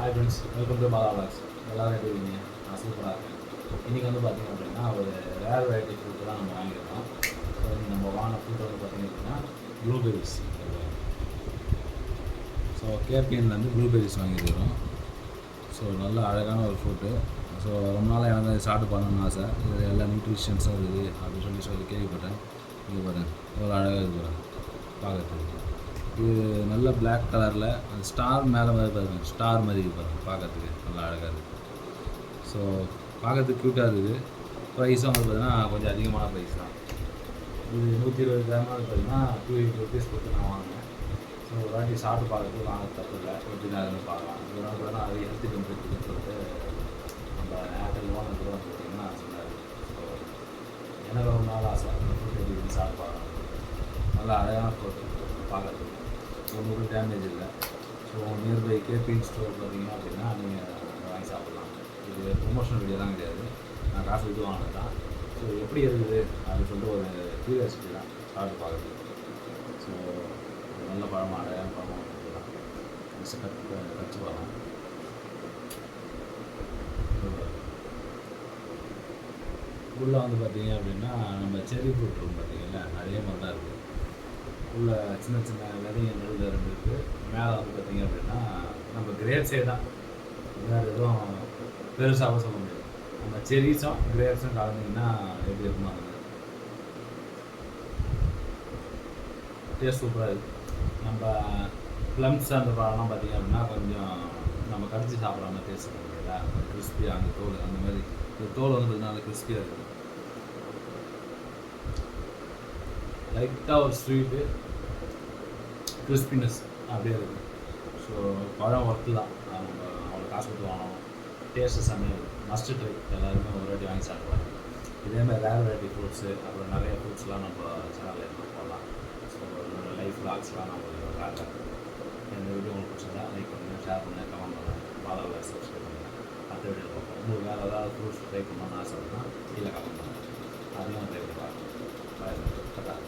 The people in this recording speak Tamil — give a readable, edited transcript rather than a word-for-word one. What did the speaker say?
Hi friends, welcome to Bala vlogs. எல்லோரும் எப்படி இருக்கீங்க? நான் சூப்பராக இருக்கேன். இன்றைக்கி வந்து பார்த்திங்க அப்படின்னா ஒரு ரேர் வெரைட்டி ஃப்ரூட்டு தான் நம்ம வாங்கியிருக்கோம். ஸோ நம்ம வாங்கின ஃப்ரூட் வந்து பார்த்திங்க அப்படின்னா ப்ளூபெரிஸ். ஸோ கேபிஎன்லேருந்து ப்ளூபெரிஸ் வாங்கியிருக்கிறோம். ஸோ நல்ல அழகான ஒரு ஃப்ரூட்டு. ஸோ ரொம்ப நாளாக எனக்கு அதை சாப்பிட்டு பண்ணணும்னு ஆசை. இதில் எல்லா நியூட்ரிஷன்ஸும் இருக்குது அப்படின்னு சொல்லி கேள்விப்பட்டேன். இது பாருங்கள், எவ்வளோ அழகாக இருக்கிறேன் பார்க்கறதுக்கு. இது நல்ல பிளாக் கலரில் அந்த ஸ்டார் மேலே மாதிரி பாருங்கள், ஸ்டார் மாதிரி பாருங்கள், பார்க்கறதுக்கு நல்லா அழகாக இருக்குது. ஸோ பார்க்கறதுக்கு க்யூட்டாக இருக்குது. ப்ரைஸும் வந்து பார்த்திங்கன்னா கொஞ்சம் அதிகமான ப்ரைஸ் தான். இது 120 கிராம் பார்த்திங்கன்னா 280 rupees கொடுத்து நான் வாங்கினேன். ஸோ ஒரு வாட்டி சாப்பிட்டு பார்க்கறதுக்கு வாங்க தப்பு இல்லை, எப்படி தான் அதுன்னு பார்க்கலாம். இதனால் பார்த்தீங்கன்னா அது ஹெல்த் பெனிஃபிட்னு சொல்லிட்டு நம்ம ஆப்பிள் ஓனர் கூட வந்து பார்த்திங்கன்னா சொன்னார். ஸோ எனக்கு ரொம்ப நாள் ஆசை அந்த ஃப்ரூட் எப்படி சாப்பிட்டு பார்க்கலாம். நல்லா அழகான ஃப்ரூட் பார்க்கறதுக்கு, ஒன்றும் டேமேஜ் இல்லை. ஸோ நியர்பை கேபிஎன் ஸ்டோர் பார்த்தீங்க அப்படின்னா நீங்கள் வாங்கி சாப்பிட்லாம். இது ப்ரொமோஷனல் வீடியோலாம் கிடையாது, நான் காசு விட்டு வாங்கினது தான். ஸோ எப்படி இருக்குது அப்படின்னு சொல்லிட்டு ஒரு க்யூரியாசிட்டி தான் சாப்பிட்டு பார்க்குறது. ஸோ நல்ல பழமாக அடையான பழமாக கொடுக்கலாம். கச்சு பழம் உள்ளே வந்து பார்த்தீங்க அப்படின்னா நம்ம செரி ஃப்ரூட் இருக்கும் பார்த்தீங்கன்னா அதே மாதிரி தான் இருக்குது. உள்ள சின்ன சின்ன விதைங்க நடுவில் இருந்துருக்கு. மேலே வந்து பார்த்திங்க அப்படின்னா நம்ம கிரேப்ஸே தான், வேறு எதுவும் பெருசாக சொல்ல முடியாது. நம்ம செரிஸும் கிரேப்ஸும் கலந்திங்கன்னா எப்படி இருக்குமா அது டேஸ்ட் சூப்பராக இருக்குது. நம்ம ப்ளம்ஸ் அந்த பழம்லாம் பார்த்திங்க அப்படின்னா கொஞ்சம் நம்ம கடிச்சு சாப்பிட்ற மாதிரி டேஸ்ட் பண்ண முடியல, கிறிஸ்பியாக அந்த தோல் அந்த மாதிரி. இந்த தோல் வந்து பார்த்திங்கன்னா கிறிஸ்பியாக இருக்குது. லைட்டாக ஒரு ஸ்வீட்டு கிறிஸ்பினஸ் அப்படியே இருக்குது. ஸோ பழம் ஒர்த்து தான், நம்ம அவ்வளோ காசு கொடுத்து வாங்கணும். டேஸ்ட்டு செம்மையாக இருக்குது. மஸ்ட்டு ட்ரை, எல்லாருமே ஒரு வாட்டி வாங்கி சாப்பிடுவாங்க. இதேமாதிரி ரேர் வெரைட்டி ஃப்ரூட்ஸு அப்புறம் நிறைய ஃப்ரூட்ஸ்லாம் நம்ம சேனலில் எடுத்து போடலாம். ஸோ லைஃப் விளாக்ஸ்லாம் நம்ம காட்டுறேன். இந்த வீடியோ உங்களுக்கு பிடிச்சதா லைக் பண்ணுங்கள், ஷேர் பண்ணுங்கள், கமெண்ட் பண்ணுங்கள், பாலாவை சப்ஸ்கிரைப் பண்ணுங்கள். அடுத்த வீடியோ பார்ப்போம். உங்களுக்கு வேறு ஏதாவது ஃப்ரூட்ஸ் ட்ரை பண்ணணும்னு ஆசை இருந்தால் கீழே கமெண்ட் பண்ணுங்கள், அதையும் ட்ரை பண்ணி பார்க்கலாம்.